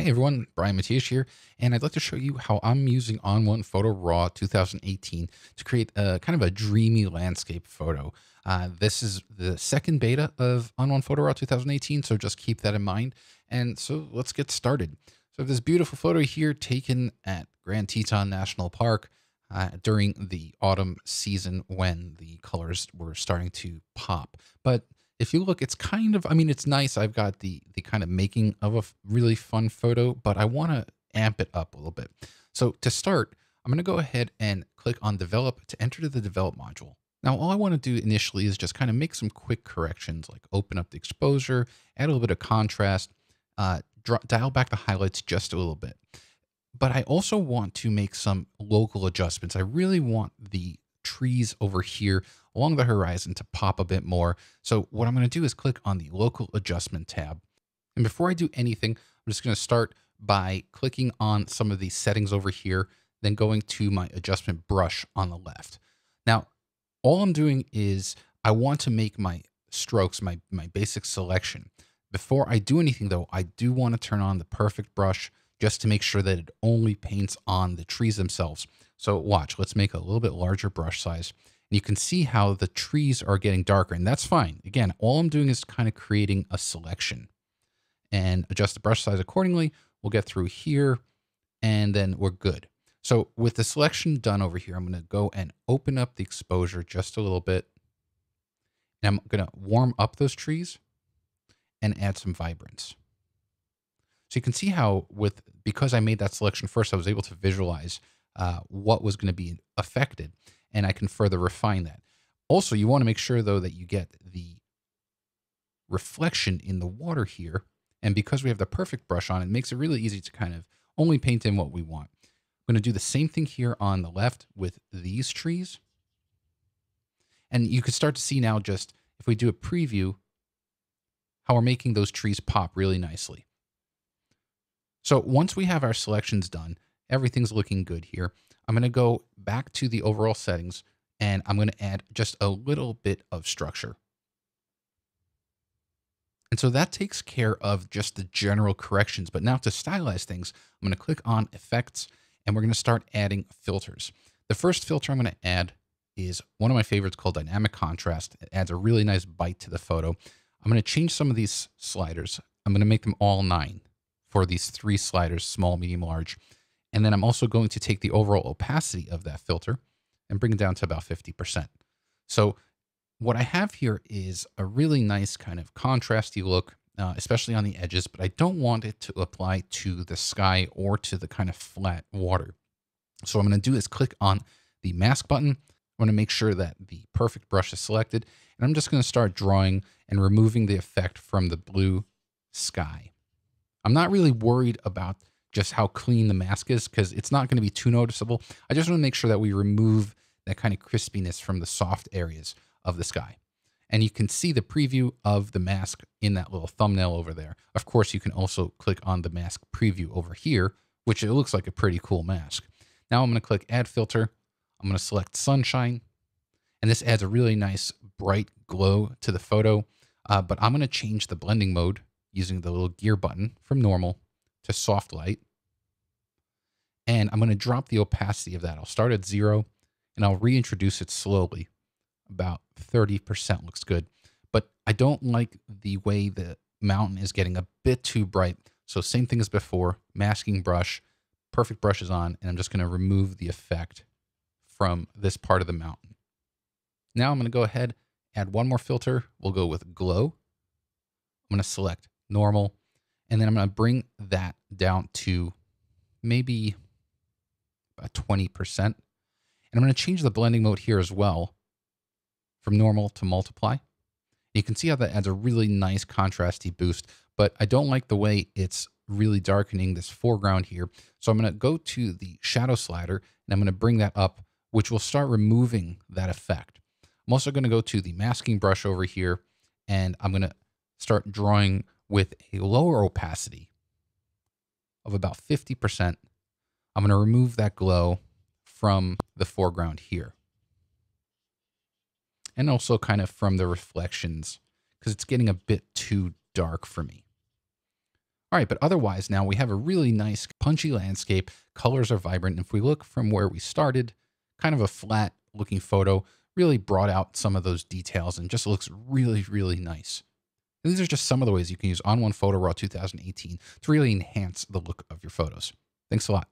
Hey everyone, Brian Matias here, and I'd like to show you how I'm using ON1 Photo RAW 2018 to create a kind of a dreamy landscape photo. This is the second beta of ON1 Photo RAW 2018, so just keep that in mind. And so let's get started. So I have this beautiful photo here taken at Grand Teton National Park during the autumn season when the colors were starting to pop. But if you look, it's kind of, I mean, it's nice. I've got the kind of making of a really fun photo, but I want to amp it up a little bit. So to start, I'm going to go ahead and click on develop to enter to the develop module. Now, all I want to do initially is just kind of make some quick corrections, like open up the exposure, add a little bit of contrast, dial back the highlights just a little bit. But I also want to make some local adjustments. I really want the trees over here along the horizon to pop a bit more. So what I'm going to do is click on the local adjustment tab. And before I do anything, I'm just going to start by clicking on some of these settings over here, then going to my adjustment brush on the left. Now, all I'm doing is I want to make my strokes, my basic selection. Before I do anything though, I do want to turn on the perfect brush just to make sure that it only paints on the trees themselves. So watch, let's make a little bit larger brush size. And you can see how the trees are getting darker, and that's fine. Again, all I'm doing is kind of creating a selection and adjust the brush size accordingly. We'll get through here and then we're good. So with the selection done over here, I'm going to go and open up the exposure just a little bit. And I'm going to warm up those trees and add some vibrance. So you can see how because I made that selection first, I was able to visualize what was going to be affected, and I can further refine that. Also, you want to make sure though that you get the reflection in the water here. And because we have the perfect brush on, it makes it really easy to kind of only paint in what we want. I'm going to do the same thing here on the left with these trees. And you can start to see now, just if we do a preview, how we're making those trees pop really nicely. So once we have our selections done, everything's looking good here. I'm going to go back to the overall settings and I'm going to add just a little bit of structure. And so that takes care of just the general corrections. But now to stylize things, I'm going to click on effects and we're going to start adding filters. The first filter I'm going to add is one of my favorites called dynamic contrast. It adds a really nice bite to the photo. I'm going to change some of these sliders. I'm going to make them all 9 for these 3 sliders, small, medium, large. And then I'm also going to take the overall opacity of that filter and bring it down to about 50%. So what I have here is a really nice kind of contrasty look, especially on the edges, but I don't want it to apply to the sky or to the kind of flat water. So what I'm going to do is click on the mask button. I want to make sure that the perfect brush is selected, and I'm just going to start drawing and removing the effect from the blue sky. I'm not really worried about just how clean the mask is because it's not going to be too noticeable. I just want to make sure that we remove that kind of crispiness from the soft areas of the sky. And you can see the preview of the mask in that little thumbnail over there. Of course, you can also click on the mask preview over here, which it looks like a pretty cool mask. Now I'm going to click add filter. I'm going to select sunshine. And this adds a really nice bright glow to the photo. But I'm going to change the blending mode using the little gear button from normal to soft light. And I'm going to drop the opacity of that. I'll start at 0 and I'll reintroduce it slowly. About 30% looks good. But I don't like the way the mountain is getting a bit too bright. So same thing as before, masking brush, perfect brush is on, and I'm just going to remove the effect from this part of the mountain. Now I'm going to go ahead, add one more filter. We'll go with glow. I'm going to select normal, and then I'm going to bring that down to maybe about 20%. And I'm going to change the blending mode here as well from normal to multiply. You can see how that adds a really nice contrasty boost, but I don't like the way it's really darkening this foreground here. So I'm going to go to the shadow slider and I'm going to bring that up, which will start removing that effect. I'm also going to go to the masking brush over here and I'm going to start drawing with a lower opacity of about 50%. I'm going to remove that glow from the foreground here. And also kind of from the reflections because it's getting a bit too dark for me. All right, but otherwise now we have a really nice punchy landscape. Colors are vibrant. If we look from where we started, kind of a flat looking photo, really brought out some of those details and just looks really, really nice. And these are just some of the ways you can use ON1 Photo RAW 2018 to really enhance the look of your photos. Thanks a lot.